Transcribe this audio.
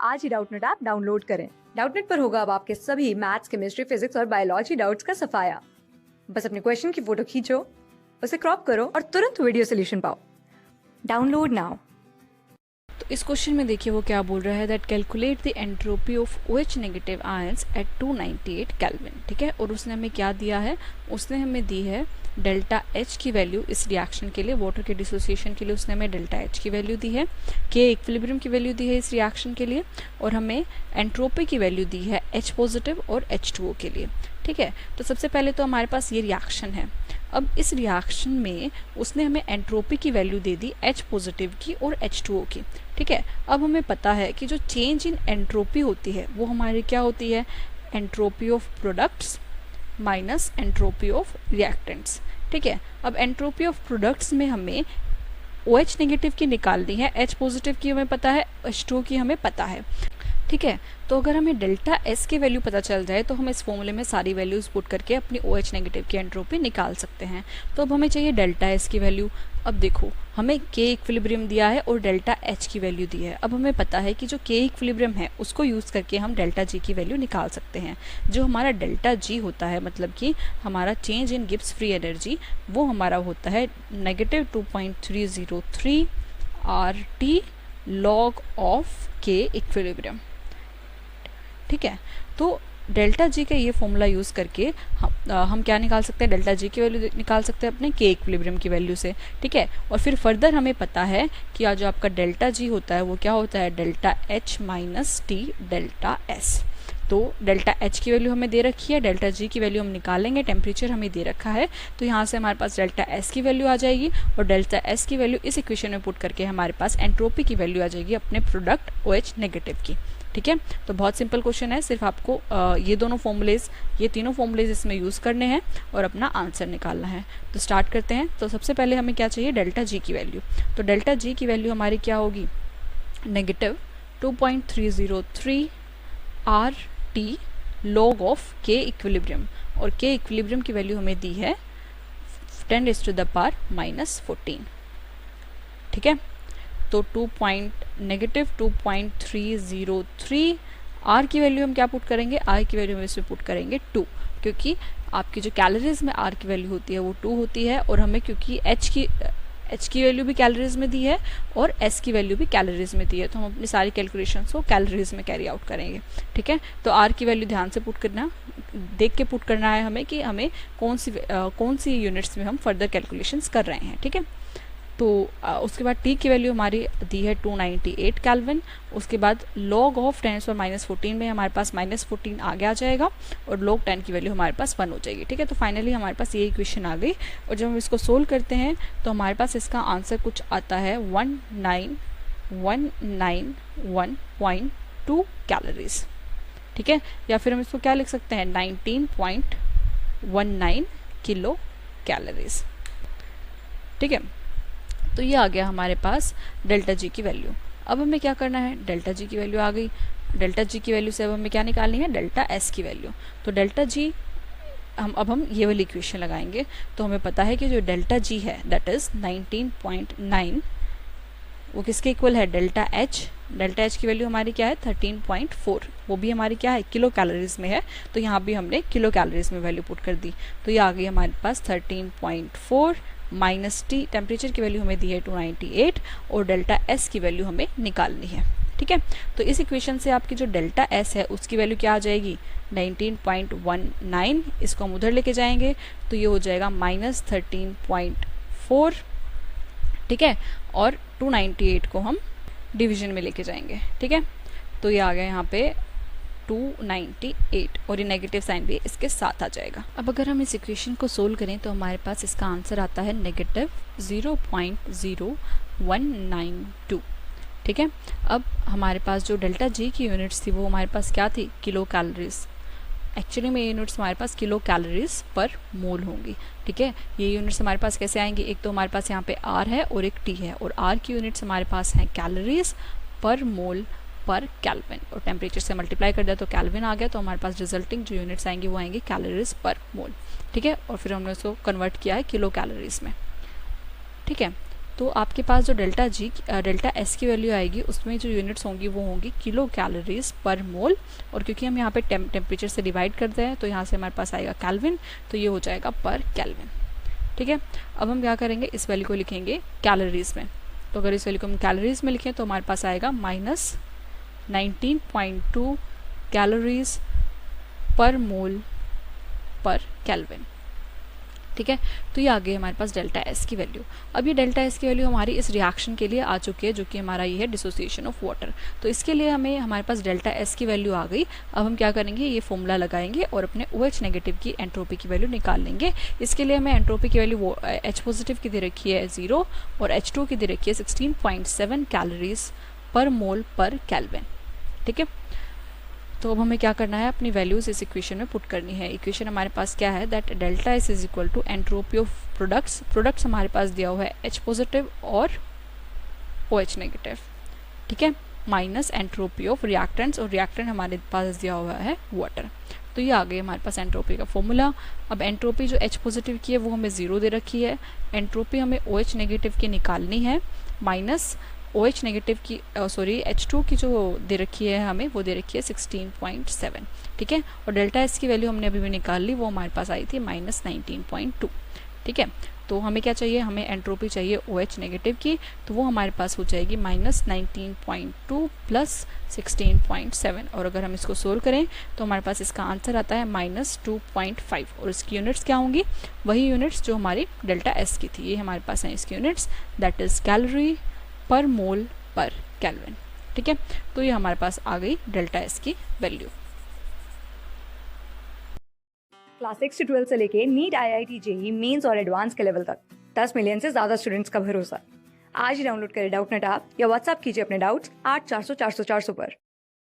आज ही Doubtnut app download करें। Doubtnut पर होगा अब आपके सभी मैथ्स, केमिस्ट्री, फिजिक्स और बायोलॉजी डाउट्स का सफाया। बस अपने क्वेश्चन की फोटो खींचो, उसे क्रॉप करो और तुरंत वीडियो सोल्यूशन पाओ। Download now. तो इस क्वेश्चन में देखिए वो क्या बोल रहा है, that calculate the entropy of OH negative ions at 298 kelvin. ठीक है, और उसने हमें क्या दिया है, उसने हमें दी है डेल्टा H की वैल्यू इस रिएक्शन के लिए, वाटर के डिसोसिएशन के लिए उसने हमें डेल्टा H की वैल्यू दी है, K इक्विलिब्रियम की वैल्यू दी है इस रिएक्शन के लिए, और हमें एंट्रोपी की वैल्यू दी है H पॉजिटिव और H2O के लिए। ठीक है, तो सबसे पहले तो हमारे पास ये रिएक्शन है। अब इस रिएक्शन में उसने हमें एंट्रोपी की वैल्यू दे दी H पॉजिटिव की और H2O की। ठीक है, अब हमें पता है कि जो चेंज इन एंट्रोपी होती है वो हमारी क्या होती है, entropy of products minus entropy of reactants. ठीक है, अब एंट्रोपी ऑफ प्रोडक्ट्स में हमें OH नेगेटिव की निकालनी है, H पॉजिटिव की हमें पता है, H2O की हमें पता है। ठीक है, तो अगर हमें डेल्टा S की वैल्यू पता चल जाए तो हम इस फॉर्मूले में सारी वैल्यूज पुट करके अपनी OH नेगेटिव की एंट्रोपी निकाल सकते हैं। तो अब हमें चाहिए डेल्टा S की वैल्यू। अब देखो हमें K इक्विलिब्रियम दिया है और डेल्टा H की वैल्यू दी है। अब हमें पता है कि जो K इक्विलिब्रियम है उसको यूज़ करके हम डेल्टा G की वैल्यू निकाल सकते हैं। जो हमारा डेल्टा G होता है, मतलब कि हमारा change in Gibbs free energy, वो हमारा होता है negative 2.303 RT log of K equilibrium. ठीक है, तो डेल्टा जी का ये फॉर्मूला यूज़ करके हम क्या निकाल सकते हैं, डेल्टा जी की वैल्यू निकाल सकते हैं अपने के इक्विलिब्रियम की वैल्यू से। ठीक है, और फिर फर्दर हमें पता है कि जो आपका डेल्टा जी होता है वो क्या होता है, delta H minus T delta S. तो डेल्टा एच की वैल्यू हमें दे रखी है, डेल्टा जी की वैल्यू हम निकालेंगे, टेम्परेचर हमें दे रखा है, तो यहाँ से हमारे पास डेल्टा एस की वैल्यू आ जाएगी और डेल्टा एस की वैल्यू इस इक्वेशन में पुट करके हमारे पास एंट्रोपी की वैल्यू आ जाएगी अपने प्रोडक्ट OH नेगेटिव की। ठीक है, तो बहुत सिंपल क्वेश्चन है, सिर्फ आपको ये तीनों फॉर्मूलेज इसमें यूज़ करने हैं और अपना आंसर निकालना है। तो स्टार्ट करते हैं। तो सबसे पहले हमें क्या चाहिए, डेल्टा जी की वैल्यू। तो डेल्टा जी की वैल्यू हमारी क्या होगी, negative 2.303 RT log of K equilibrium, और K इक्विलिब्रियम की वैल्यू हमें दी है 10⁻⁻14। ठीक है, तो नेगेटिव 2.303 R की वैल्यू हम क्या पुट करेंगे, R की वैल्यू हम इसमें पुट करेंगे 2, क्योंकि आपकी जो कैलोरीज में R की वैल्यू होती है वो 2 होती है, और हमें क्योंकि H की वैल्यू भी कैलोरीज में दी है और S की वैल्यू भी कैलोरीज में दी है, तो हम अपनी सारी कैलकुलेशंस को कैलोरीज में कैरी आउट करेंगे। ठीक है, तो R की वैल्यू ध्यान से देख के पुट करना है हमें कि हमें कौन सी यूनिट्स में हम फर्दर कैलकुलेशंस कर रहे हैं। ठीक है, तो उसके बाद T की वैल्यू हमारी दी है 298 केल्विन। उसके बाद लॉग ऑफ 10⁻⁻14 में हमारे पास -14 आगे आ जाएगा और लॉग 10 की वैल्यू हमारे पास 1 हो जाएगी। ठीक है, तो फाइनली हमारे पास ये इक्वेशन आ गई, और जब हम इसको सोल्व करते हैं तो हमारे पास इसका आंसर कुछ आता है 19191.2 कैलोरीज। ठीक है, या फिर हम इसको क्या लिख सकते हैं, 19.19 किलो कैलोरीज। ठीक है, तो ये आ गया हमारे पास डेल्टा जी की वैल्यू। अब हमें क्या करना है, डेल्टा जी की वैल्यू आ गई, डेल्टा जी की वैल्यू से अब हमें क्या निकालनी है, डेल्टा एस की वैल्यू। तो डेल्टा जी हम ये वाली इक्वेशन लगाएंगे, तो हमें पता है कि जो डेल्टा जी है दैट इज 19.9, वो किसके इक्वल है, डेल्टा एच की वैल्यू हमारी क्या है 13.4, वो भी हमारी क्या है, किलो कैलोरीज में है, तो यहाँ भी हमने किलो कैलोरीज में वैल्यू पुट कर दी। तो ये आ गई हमारे पास 13.4 माइनस टी, टेम्परेचर की वैल्यू हमें दी है 298 और डेल्टा एस की वैल्यू हमें निकालनी है। ठीक है, तो इस इक्वेशन से आपकी जो डेल्टा एस है उसकी वैल्यू क्या आ जाएगी, 19.19, इसको हम उधर लेके जाएंगे तो ये हो जाएगा -13.4। ठीक है, और 298 को हम डिवीजन में लेके जाएंगे। ठीक है, तो ये आ गया यहाँ पे 298 और ये नेगेटिव साइन भी इसके साथ आ जाएगा। अब अगर हम इस इक्वेशन को सोल्व करें तो हमारे पास इसका आंसर आता है नेगेटिव 0.0192। ठीक है, अब हमारे पास जो डेल्टा जी की यूनिट्स थी वो हमारे पास क्या थी, किलो कैलोरीज। एक्चुअली में ये यूनिट्स हमारे पास किलो कैलोरीज पर मोल होंगी। ठीक है, ये यूनिट्स हमारे पास कैसे आएंगी, एक तो हमारे पास यहाँ पे R है और एक T है, और R की यूनिट्स हमारे पास हैं कैलोरीज पर मोल पर केल्विन, और टेम्परेचर से मल्टीप्लाई कर दिया तो केल्विन आ गया, तो हमारे पास रिजल्टिंग जो यूनिट्स आएंगी वो आएंगी कैलोरीज पर मोल। ठीक है, और फिर हमने उसको कन्वर्ट किया है किलो कैलोरीज में। ठीक है, तो आपके पास जो डेल्टा एस की वैल्यू आएगी उसमें जो यूनिट्स होंगी वो होंगी किलो कैलोरीज पर मोल, और क्योंकि हम यहाँ पे टेम्परेचर से डिवाइड करते हैं तो यहाँ से हमारे पास आएगा कैल्विन, तो ये हो जाएगा पर कैल्विन। ठीक है, अब हम क्या करेंगे, इस वैल्यू को लिखेंगे कैलोरीज में। तो अगर इस वैल्यू को हम कैलोरीज में लिखें तो हमारे पास आएगा -19.2 कैलोरीज पर मोल पर केल्विन। ठीक है, तो ये आ गई हमारे पास डेल्टा एस की वैल्यू। अब ये डेल्टा एस की वैल्यू हमारी इस रिएक्शन के लिए आ चुकी है, जो कि हमारा ये है डिसोसिएशन ऑफ वाटर। तो इसके लिए हमारे पास डेल्टा एस की वैल्यू आ गई। अब हम क्या करेंगे, ये फॉर्मूला लगाएंगे और अपने OH नेगेटिव की एंट्रोपी की वैल्यू निकाल लेंगे। इसके लिए हमें एंट्रोपी की वैल्यू H पॉजिटिव की दे रखी है 0 और H2 की दे रखी है 16.7 कैलोरीज पर मोल पर केल्विन। ठीक है, तो अब हमें क्या करना है, अपनी वैल्यूज इस इक्वेशन में पुट करनी है। इक्वेशन हमारे पास क्या है, that delta S is equal to entropy of products हमारे पास दिया हुआ है H पॉजिटिव और OH नेगेटिव। ठीक है, माइनस एंट्रोपी ऑफ रिएक्टेंट्स, और रिएक्टेंट हमारे पास दिया हुआ है वाटर। तो ये आ गई हमारे पास एंट्रोपी का फॉर्मूला। अब एंट्रोपी जो H पॉजिटिव की है वो हमें 0 दे रखी है, एंट्रोपी हमें OH नेगेटिव की निकालनी है, माइनस OH नेगेटिव की H2 की जो दे रखी है हमें वो दे रखी है 16.7। ठीक है, और डेल्टा एस की वैल्यू हमने अभी भी निकाल ली, वो हमारे पास आई थी -19.2। ठीक है, तो हमें क्या चाहिए, हमें एंट्रोपी चाहिए OH नेगेटिव की, तो वो हमारे पास हो जाएगी -19.2 प्लस 16.7, और अगर हम इसको सोल्व करें तो हमारे पास इसका आंसर आता है -2.5, और इसकी यूनिट्स क्या होंगी, वही यूनिट्स जो हमारी डेल्टा एस की थी, ये हमारे पास हैं इसकी यूनिट्स, दैट इज कैलोरी पर मोल पर केल्विन। ठीक है, तो ये हमारे पास आ गई डेल्टा एस की वैल्यू। क्लास 6 से 12 से लेके नीट, IIT, JEE मेंस और एडवांस के लेवल तक 10 मिलियन से ज्यादा स्टूडेंट्स का भरोसा। आज ही डाउनलोड करें डाउटनेट ऐप या व्हाट्सएप कीजिए अपने डाउट्स 8400 400 400 पर।